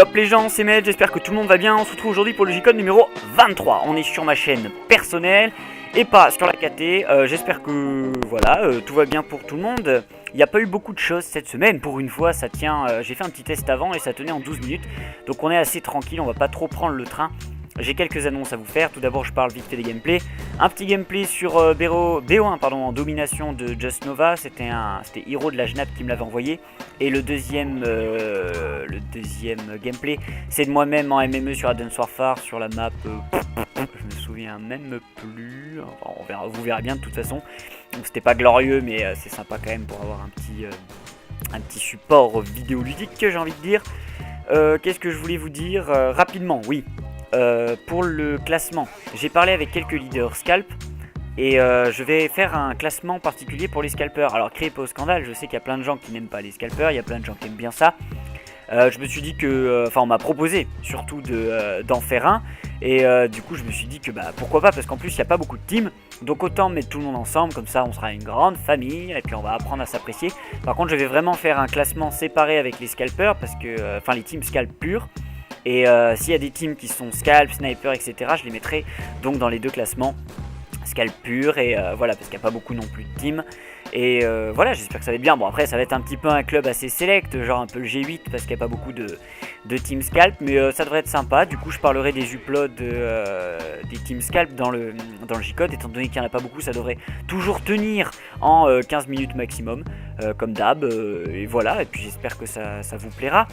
Yop les gens, c'est Med, j'espère que tout le monde va bien. On se retrouve aujourd'hui pour le J-Code numéro 23. On est sur ma chaîne personnelle et pas sur la KT. J'espère que voilà, tout va bien pour tout le monde. Il n'y a pas eu beaucoup de choses cette semaine, pour une fois ça tient. J'ai fait un petit test avant et ça tenait en 12 minutes. Donc on est assez tranquille, on va pas trop prendre le train. J'ai quelques annonces à vous faire. Tout d'abord je parle vite fait des gameplays. Un petit gameplay sur BO1 en domination de Just Nova. C'était Hiro de la Genap qui me l'avait envoyé. Et le deuxième gameplay, c'est de moi-même en MME sur Advanced Warfare sur la map. Je me souviens même plus. Enfin, vous verrez bien de toute façon. Donc c'était pas glorieux, mais c'est sympa quand même pour avoir un petit support vidéoludique, j'ai envie de dire. Qu'est-ce que je voulais vous dire rapidement, oui. Pour le classement, j'ai parlé avec quelques leaders scalp et je vais faire un classement particulier pour les scalpers. Alors créé pas au scandale, je sais qu'il y a plein de gens qui n'aiment pas les scalpers, il y a plein de gens qui aiment bien ça. Je me suis dit que, on m'a proposé surtout d'en faire un et du coup je me suis dit que pourquoi pas, parce qu'en plus il n'y a pas beaucoup de teams, donc autant mettre tout le monde ensemble, comme ça on sera une grande famille et puis on va apprendre à s'apprécier. Par contre je vais vraiment faire un classement séparé avec les scalpers parce que, les teams scalp purs. Et s'il y a des teams qui sont scalp, sniper, etc., je les mettrai donc dans les deux classements scalp pur et voilà, parce qu'il n'y a pas beaucoup non plus de teams. Et voilà, j'espère que ça va être bien. Bon, après, ça va être un petit peu un club assez select, genre un peu le G8, parce qu'il n'y a pas beaucoup de teams scalp, mais ça devrait être sympa. Du coup, je parlerai des uploads des teams scalp dans le J-Code, étant donné qu'il n'y en a pas beaucoup, ça devrait toujours tenir en 15 minutes maximum, comme d'hab. Et voilà, et puis j'espère que ça vous plaira.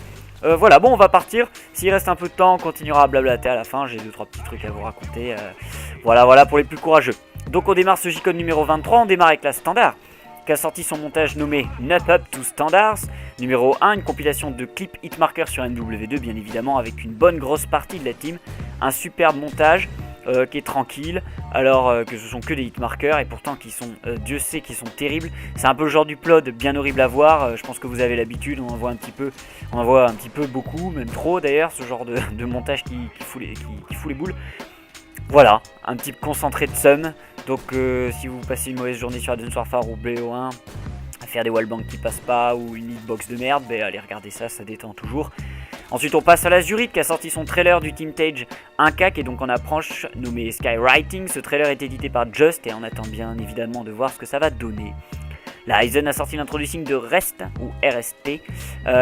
Voilà, bon, on va partir. S'il reste un peu de temps, on continuera à blablater à la fin. J'ai 2-3 petits trucs à vous raconter. Voilà pour les plus courageux. Donc on démarre ce J-Code numéro 23. On démarre avec la standard, qui a sorti son montage nommé Nup Up to Standards. Numéro 1, une compilation de clips hitmarker sur MW2, bien évidemment, avec une bonne grosse partie de la team. Un superbe montage qui est tranquille, alors que ce sont que des hitmarkers et pourtant qui sont, Dieu sait, qui sont terribles. C'est un peu le genre du plod bien horrible à voir. Je pense que vous avez l'habitude, on en voit un petit peu beaucoup, même trop d'ailleurs, ce genre de montage qui fout les boules. Voilà, un petit concentré de somme. Donc si vous passez une mauvaise journée sur Advanced Warfare ou BO1, à faire des wallbangs qui passent pas ou une hitbox de merde, allez regarder ça détend toujours. Ensuite on passe à la Zurich qui a sorti son trailer du Team Tage 1K qui est donc en approche, nommé Skywriting. Ce trailer est édité par Just et on attend bien évidemment de voir ce que ça va donner. La Ryzen a sorti l'introducing de Rest ou RST,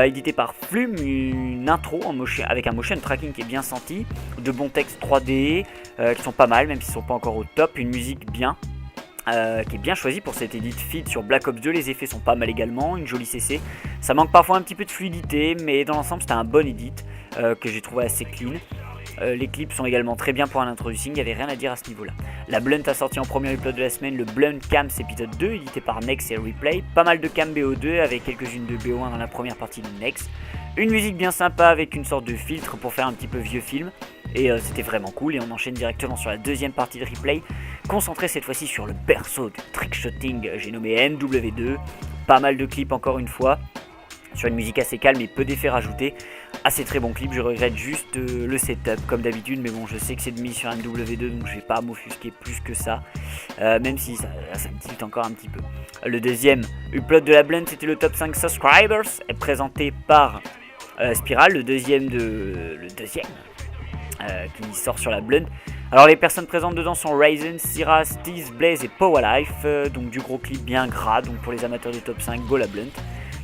édité par Flume, une intro avec un motion tracking qui est bien senti, de bons textes 3D qui sont pas mal même s'ils sont pas encore au top, une musique bien. Qui est bien choisi pour cet edit feed sur Black Ops 2, les effets sont pas mal également, une jolie CC, ça manque parfois un petit peu de fluidité mais dans l'ensemble c'était un bon edit que j'ai trouvé assez clean. Les clips sont également très bien pour un introducing, il n'y avait rien à dire à ce niveau là. La Blunt a sorti en premier upload de la semaine le Blunt Camps épisode 2 édité par Nex et Replay, pas mal de cam BO2 avec quelques-unes de BO1 dans la première partie de Nex, une musique bien sympa avec une sorte de filtre pour faire un petit peu vieux film. Et c'était vraiment cool et on enchaîne directement sur la deuxième partie de Replay, concentré cette fois-ci sur le berceau du trickshotting, j'ai nommé MW2, pas mal de clips encore une fois, sur une musique assez calme et peu d'effets rajoutés, assez très bon clip, je regrette juste le setup comme d'habitude, mais bon je sais que c'est de mise sur MW2 donc je vais pas m'offusquer plus que ça, même si ça me tilte encore un petit peu. Le deuxième upload de la Blunt c'était le top 5 subscribers, présenté par Spiral, le deuxième qui sort sur la Blunt. Alors les personnes présentes dedans sont Ryzen, Syrah, Steez, Blaze et Powalife, donc du gros clip bien gras, donc pour les amateurs de top 5, go la Blunt.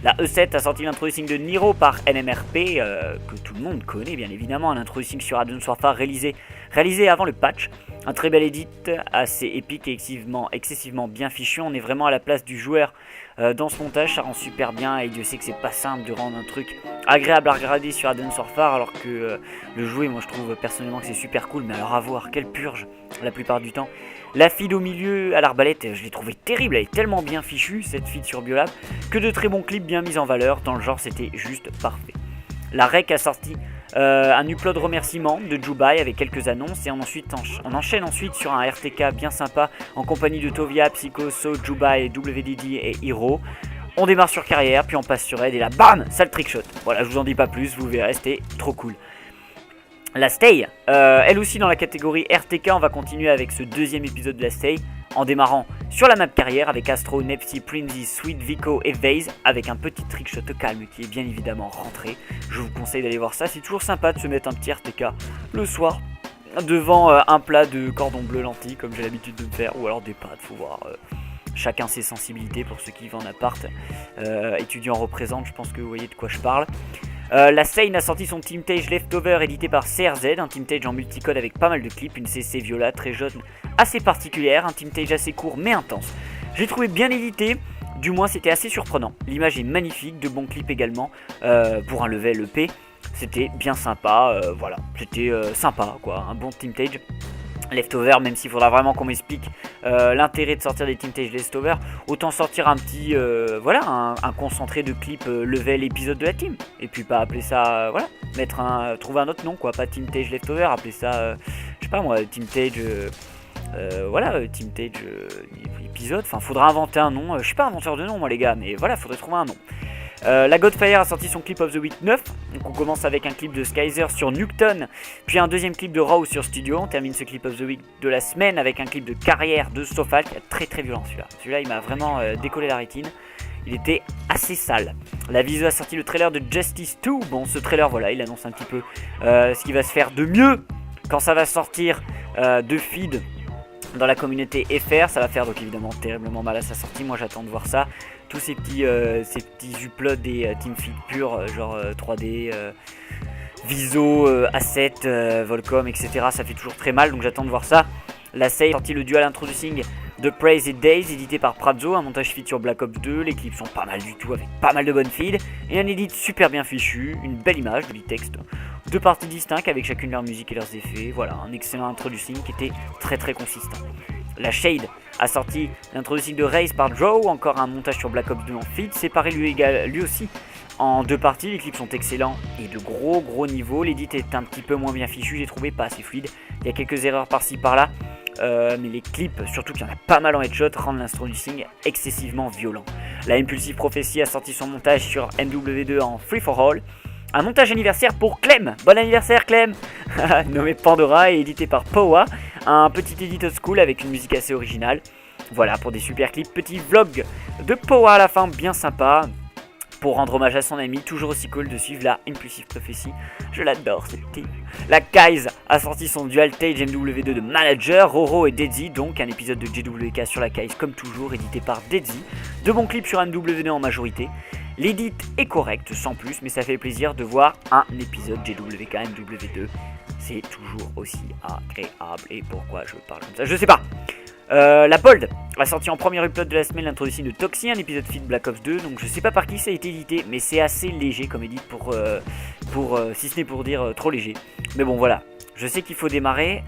La E7 a sorti l'introducing de Niro par NMRP, que tout le monde connaît bien évidemment, un introducing sur Advanced Warfare réalisé avant le patch. Un très bel edit, assez épique et excessivement bien fichu, on est vraiment à la place du joueur dans ce montage, ça rend super bien et Dieu sait que c'est pas simple de rendre un truc agréable à regarder sur Advanced Warfare alors que le jouer, moi je trouve personnellement que c'est super cool, mais alors à voir, quelle purge la plupart du temps. La feed au milieu à l'arbalète, je l'ai trouvée terrible, elle est tellement bien fichue cette feed sur Biolab, que de très bons clips bien mis en valeur, dans le genre c'était juste parfait. La Rec a sorti un upload remerciement de Jubai avec quelques annonces et on enchaîne ensuite sur un RTK bien sympa en compagnie de Tovia, Psycho, So, Jubai, WDD et Hiro. On démarre sur carrière, puis on passe sur Ed et là bam, sale trickshot. Voilà, je vous en dis pas plus, vous verrez, c'était trop cool. La Stay, elle aussi dans la catégorie RTK, on va continuer avec ce deuxième épisode de la Stay, en démarrant Sur la map carrière avec Astro, Nepsi, Prinzy, Sweet, Vico et Vase avec un petit trickshot calme qui est bien évidemment rentré. Je vous conseille d'aller voir ça, c'est toujours sympa de se mettre un petit RTK le soir devant un plat de cordon bleu lentilles comme j'ai l'habitude de me faire, ou alors des pâtes, faut voir. Chacun ses sensibilités pour ceux qui vivent en appart. Étudiant représente, je pense que vous voyez de quoi je parle. La Seine a sorti son Team Tage Leftover édité par CRZ, un Team Tage en multicode avec pas mal de clips, une CC viola très jaune assez particulière, un Team Tage assez court mais intense. J'ai trouvé bien édité, du moins c'était assez surprenant. L'image est magnifique, de bons clips également pour un level EP. C'était bien sympa, voilà, c'était sympa quoi, un bon Team Tage Leftover, même s'il faudra vraiment qu'on m'explique l'intérêt de sortir des Team Tage Leftover, autant sortir un petit, voilà, un concentré de clips level épisode de la team, et puis pas appeler ça, voilà, trouver un autre nom quoi, pas Team Tage Leftover, appeler ça, je sais pas moi, Team Tage, voilà, Team Tage épisode, enfin faudra inventer un nom, je suis pas inventeur de nom moi les gars, mais voilà, faudrait trouver un nom. La Godfire a sorti son clip of the week 9, donc on commence avec un clip de Skyzer sur Nukton, puis un deuxième clip de Raw sur Studio. On termine ce clip of the week de la semaine avec un clip de carrière de Sofal qui est très très violent celui-là. Celui-là il m'a vraiment décollé la rétine, il était assez sale. La Viso a sorti le trailer de Justice 2, bon ce trailer voilà il annonce un petit peu ce qui va se faire de mieux quand ça va sortir de feed dans la communauté FR, ça va faire donc évidemment terriblement mal à sa sortie, moi j'attends de voir ça. Tous ces petits uploads des teamfeed purs, genre 3D, Viso, Asset, Volcom, etc. Ça fait toujours très mal, donc j'attends de voir ça. La Save a sorti le dual introducing de Praise et Days, édité par Prazzo, un montage feed sur Black Ops 2. Les clips sont pas mal du tout, avec pas mal de bonnes feeds. Et un edit super bien fichu, une belle image, joli texte. Deux parties distinctes avec chacune leur musique et leurs effets. Voilà, un excellent introducing qui était très très consistant. La Shade a sorti l'introducing de Raze par Joe, encore un montage sur Black Ops 2 en feed, séparé lui aussi en deux parties. Les clips sont excellents et de gros niveaux. L'edit est un petit peu moins bien fichu, j'ai trouvé pas assez fluide. Il y a quelques erreurs par-ci par-là, mais les clips, surtout qu'il y en a pas mal en headshot, rendent l'introducing excessivement violent. La Impulsive Prophecy a sorti son montage sur MW2 en Free for All. Un montage anniversaire pour Clem. Bon anniversaire Clem. Nommé Pandora et édité par Powa. Un petit edit old school avec une musique assez originale. Voilà pour des super clips. Petit vlog de Powa à la fin, bien sympa. Pour rendre hommage à son ami, toujours aussi cool de suivre la Impulsive Prophecy. Je l'adore cette team. La Kaiz a sorti son Dual Tage MW2 de Manager, Roro et Deadzy, donc un épisode de JWK sur la Kaiz comme toujours, édité par Deadzy. De bons clips sur MW2 en majorité. L'édit est correct sans plus, mais ça fait plaisir de voir un épisode JWK MW2. C'est toujours aussi agréable. Et pourquoi je parle comme ça, je sais pas. La Bold a sorti en premier upload de la semaine l'introduction de Toxie, un épisode feed Black Ops 2. Donc je sais pas par qui ça a été édité, mais c'est assez léger comme édit pour si ce n'est pour dire trop léger. Mais bon voilà, je sais qu'il faut démarrer.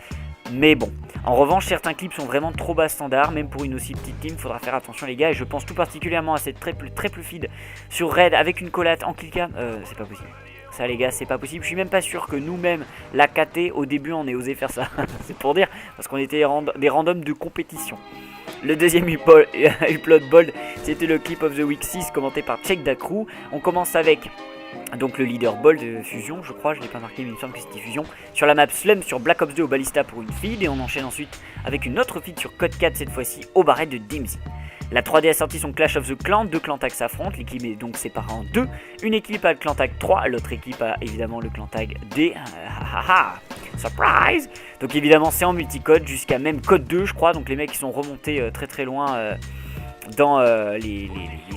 Mais bon, en revanche, certains clips sont vraiment trop bas standard, même pour une aussi petite team, faudra faire attention les gars, et je pense tout particulièrement à cette triple feed sur Raid avec une collate en clickam, c'est pas possible. Ça les gars, c'est pas possible, je suis même pas sûr que nous-mêmes, la KT, au début on ait osé faire ça, c'est pour dire, parce qu'on était des randoms de compétition. Le deuxième upload bold, c'était le clip of the week 6 commenté par Check Da Crew. On commence avec donc le leader bold de Fusion, je crois, je l'ai pas marqué mais il me semble que c'était Fusion, sur la map Slum sur Black Ops 2 au Ballista pour une feed, et on enchaîne ensuite avec une autre feed sur Code 4 cette fois-ci au barret de Dimsy. La 3D a sorti son Clash of the Clans, deux clan tags s'affrontent, l'équipe est donc séparée en deux, une équipe a le clan tag 3, l'autre équipe a évidemment le clan tag D, surprise. Donc évidemment c'est en multicode jusqu'à même code 2 je crois, donc les mecs qui sont remontés très loin dans les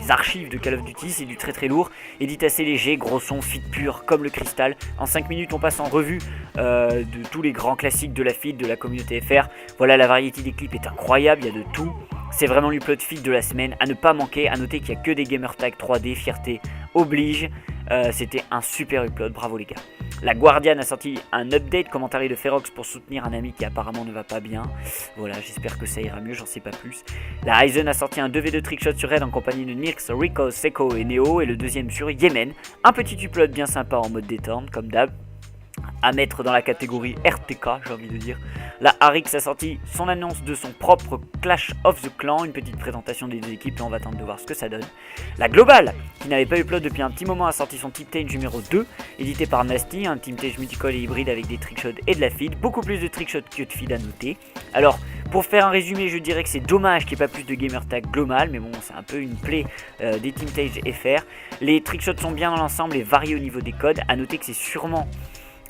archives de Call of Duty, c'est du très lourd, édit assez léger, gros son, feed pur comme le cristal. En 5 minutes on passe en revue de tous les grands classiques de la feed, de la communauté FR. Voilà, la variété des clips est incroyable, il y a de tout. C'est vraiment l'upload feed de la semaine, à ne pas manquer, à noter qu'il n'y a que des gamer tags 3D, fierté oblige. C'était un super upload, bravo les gars. La Guardian a sorti un update commentary de Ferox pour soutenir un ami qui apparemment ne va pas bien. Voilà, j'espère que ça ira mieux, j'en sais pas plus. La Aizen a sorti un 2v2 trickshot sur Raid en compagnie de Nix, Rico, Seko et Neo, et le deuxième sur Yemen. Un petit upload bien sympa en mode détente, comme d'hab. À mettre dans la catégorie RTK, j'ai envie de dire. La Arix a sorti son annonce de son propre Clash of the Clans, une petite présentation des deux équipes et on va attendre de voir ce que ça donne. La Global, qui n'avait pas upload depuis un petit moment, a sorti son Team Tage numéro 2, édité par Nasty, un Team Tage multicall et hybride avec des trickshots et de la feed, beaucoup plus de trickshots que de feed à noter. Alors, Pour faire un résumé, je dirais que c'est dommage qu'il n'y ait pas plus de gamertag global, mais bon, c'est un peu une plaie des Teamtage FR. Les trickshots sont bien dans l'ensemble et variés au niveau des codes. A noter que c'est sûrement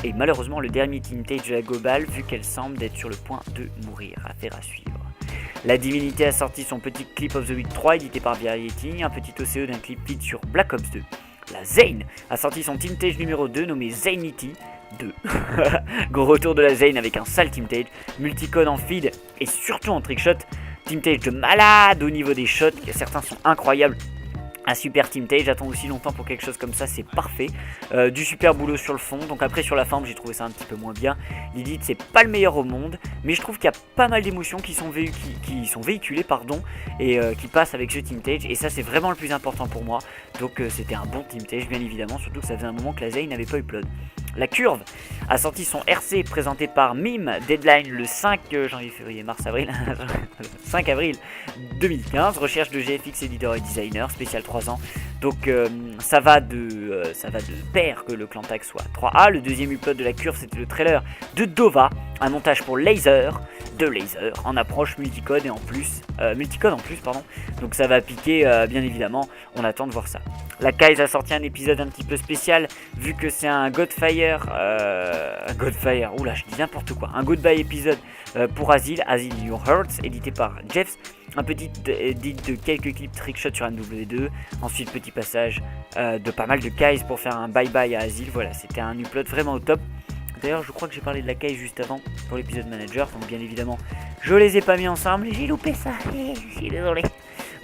et malheureusement le dernier Teamtage de la globale, vu qu'elle semble être sur le point de mourir. Affaire à suivre. La Divinité a sorti son petit Clip of the Week 3 édité par Variety, un petit OCE d'un clip feed sur Black Ops 2. La Zane a sorti son Teamtage numéro 2 nommé Zanity 2. Gros retour de la Zane avec un sale Teamtage, multicode en feed et surtout en trickshot. Teamtage de malade au niveau des shots, certains sont incroyables. Un super Teamtage, j'attends aussi longtemps pour quelque chose comme ça, c'est parfait. Du super boulot sur le fond, donc après sur la forme j'ai trouvé ça un petit peu moins bien. L'edit c'est pas le meilleur au monde, mais je trouve qu'il y a pas mal d'émotions qui sont véhiculées et qui passent avec ce Teamtage, et ça c'est vraiment le plus important pour moi. Donc c'était un bon Teamtage bien évidemment, surtout que ça faisait un moment que la Zane n'avait pas upload. La Curve a sorti son RC présenté par Mime, deadline le 5 janvier, février, mars, avril, 5 avril 2015, recherche de GFX éditeur et designer, spécial 3 ans. Donc ça va de pair que le clan tag soit 3A. Le deuxième upload de la Curve, c'était le trailer de Dova, un montage pour Laser, en approche multicode et en plus, donc ça va piquer bien évidemment, on attend de voir ça. La Kai's a sorti un épisode un petit peu spécial, vu que c'est un Godfire, oula je dis n'importe quoi, un Goodbye épisode pour Asile Your Hearts, édité par Jeffs. Un petit edit de quelques clips trickshot sur MW2, ensuite petit passage de pas mal de Kai's pour faire un bye bye à Asile, voilà, c'était un upload vraiment au top. D'ailleurs je crois que j'ai parlé de la Kai's juste avant pour l'épisode manager, donc bien évidemment je les ai pas mis ensemble et j'ai loupé ça, je suis désolé.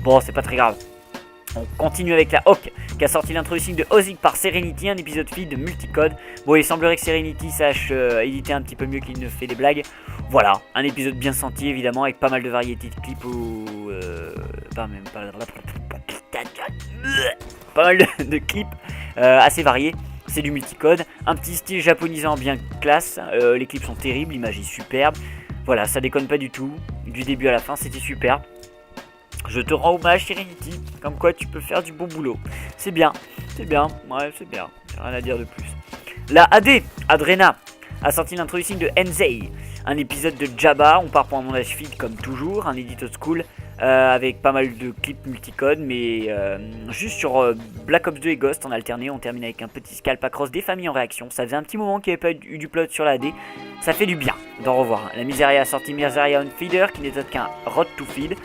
Bon c'est pas très grave. On continue avec la Hawk qui a sorti l'introduction de Ozik par Serenity, un épisode feed de multicode. Bon, il semblerait que Serenity sache éditer un petit peu mieux qu'il ne fait des blagues. Voilà, un épisode bien senti évidemment avec pas mal de variétés de clips pas mal de clips assez variés. C'est du multicode, un petit style japonisant bien classe, les clips sont terribles, l'image est superbe. Voilà, ça déconne pas du tout, du début à la fin c'était superbe. Je te rends hommage Serenity, comme quoi tu peux faire du bon boulot. C'est bien, ouais c'est bien, j'ai rien à dire de plus. La AD, Adrena, a sorti l'introduction de Enzei, un épisode de Jabba, on part pour un montage feed comme toujours, un edit old school, avec pas mal de clips multicode, mais juste sur Black Ops 2 et Ghost en alterné, on termine avec un petit scalp across des familles en réaction. Ça faisait un petit moment qu'il n'y avait pas eu du plot sur la AD, ça fait du bien d'en revoir. La Miseria a sorti Miseria on Feeder, qui n'est autre qu'un Road to Feed.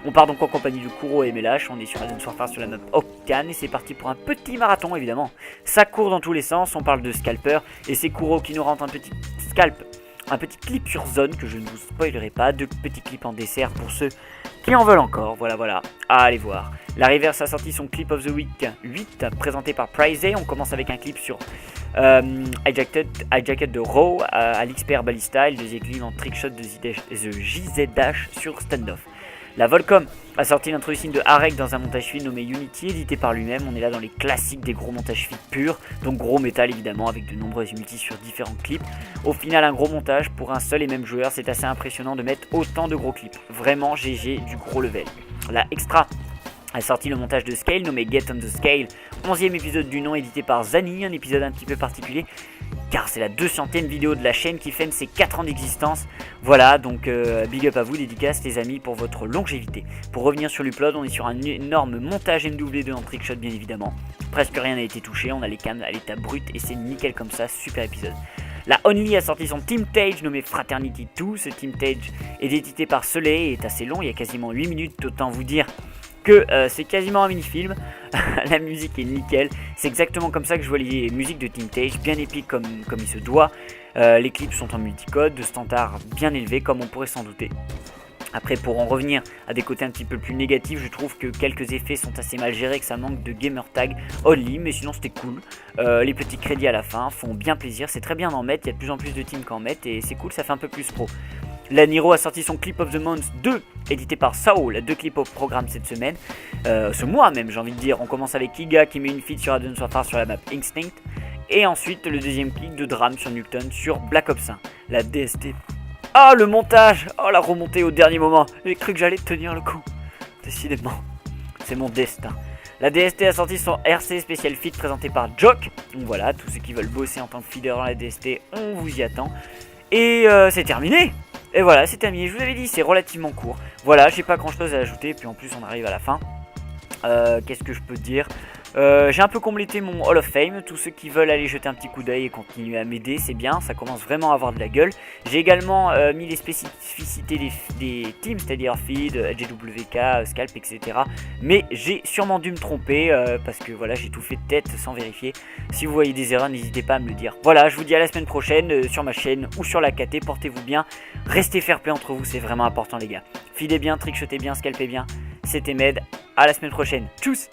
On part donc en compagnie de Kuro et MLH, on est sur Advanced Warfare sur la map Octane et c'est parti pour un petit marathon évidemment. Ça court dans tous les sens, on parle de scalper et c'est Kuro qui nous rentre un petit clip sur zone que je ne vous spoilerai pas, deux petits clips en dessert pour ceux qui en veulent encore, voilà, allez voir. La Reverse a sorti son Clip of the Week 8 présenté par Prizey, on commence avec un clip sur Hijacked de Raw à l'XPR Ballista et le deuxième clip en trickshot de JZ sur Standoff. La Volcom a sorti l'introduction de Arek dans un montage feed nommé Unity, édité par lui-même. On est là dans les classiques des gros montages feed purs, donc gros métal évidemment, avec de nombreuses multis sur différents clips. Au final, un gros montage pour un seul et même joueur, c'est assez impressionnant de mettre autant de gros clips. Vraiment GG du gros level. La Extra a sorti le montage de Scale nommé Get on the Scale, 11e épisode du nom édité par Zani, un épisode un petit peu particulier car c'est la 200e vidéo de la chaîne qui fête ses 4 ans d'existence. Voilà, donc big up à vous, dédicace les amis pour votre longévité. Pour revenir sur l'upload, on est sur un énorme montage MW2 en trickshot bien évidemment. Presque rien n'a été touché, on a les cams à l'état brut et c'est nickel comme ça, super épisode. La Only a sorti son Teamtage nommé Fraternity 2, ce Teamtage est édité par Soleil et est assez long, il y a quasiment 8 minutes, autant vous dire que c'est quasiment un mini-film. La musique est nickel, c'est exactement comme ça que je vois les musiques de Teamtage, bien épiques comme il se doit. Les clips sont en multicode, de standard bien élevé comme on pourrait s'en douter. Après, pour en revenir à des côtés un petit peu plus négatifs, je trouve que quelques effets sont assez mal gérés, que ça manque de gamer tag only, mais sinon c'était cool. Les petits crédits à la fin font bien plaisir, c'est très bien d'en mettre, il y a de plus en plus de teams qui en mettent et c'est cool, ça fait un peu plus pro. La Niro a sorti son Clip of the Month 2, édité par Saul, 2 clips au programme cette semaine, ce mois même j'ai envie de dire. On commence avec Iga qui met une feed sur Advanced Warfare sur la map Instinct, et ensuite le deuxième clip de Dram sur Newton sur Black Ops 1, la DST. Ah le montage, oh la remontée au dernier moment, j'ai cru que j'allais tenir le coup, décidément, c'est mon destin. La DST a sorti son RC Special Feed présenté par Jock, donc voilà, tous ceux qui veulent bosser en tant que feeder dans la DST, on vous y attend. Et c'est terminé. Et voilà, c'est terminé. Je vous avais dit, c'est relativement court. Voilà, j'ai pas grand chose à ajouter. Puis en plus, on arrive à la fin. Qu'est-ce que je peux dire? J'ai un peu complété mon Hall of Fame. Tous ceux qui veulent aller jeter un petit coup d'œil et continuer à m'aider, c'est bien, ça commence vraiment à avoir de la gueule. J'ai également mis les spécificités des teams, c'est-à-dire feed, JWK, scalp, etc. Mais j'ai sûrement dû me tromper parce que voilà, j'ai tout fait de tête sans vérifier. Si vous voyez des erreurs, n'hésitez pas à me le dire. Voilà, je vous dis à la semaine prochaine sur ma chaîne ou sur la KT. Portez-vous bien, restez fair play entre vous, c'est vraiment important les gars. Feedez bien, trickshotez bien, scalpez bien. C'était Med, à la semaine prochaine. Tchuss!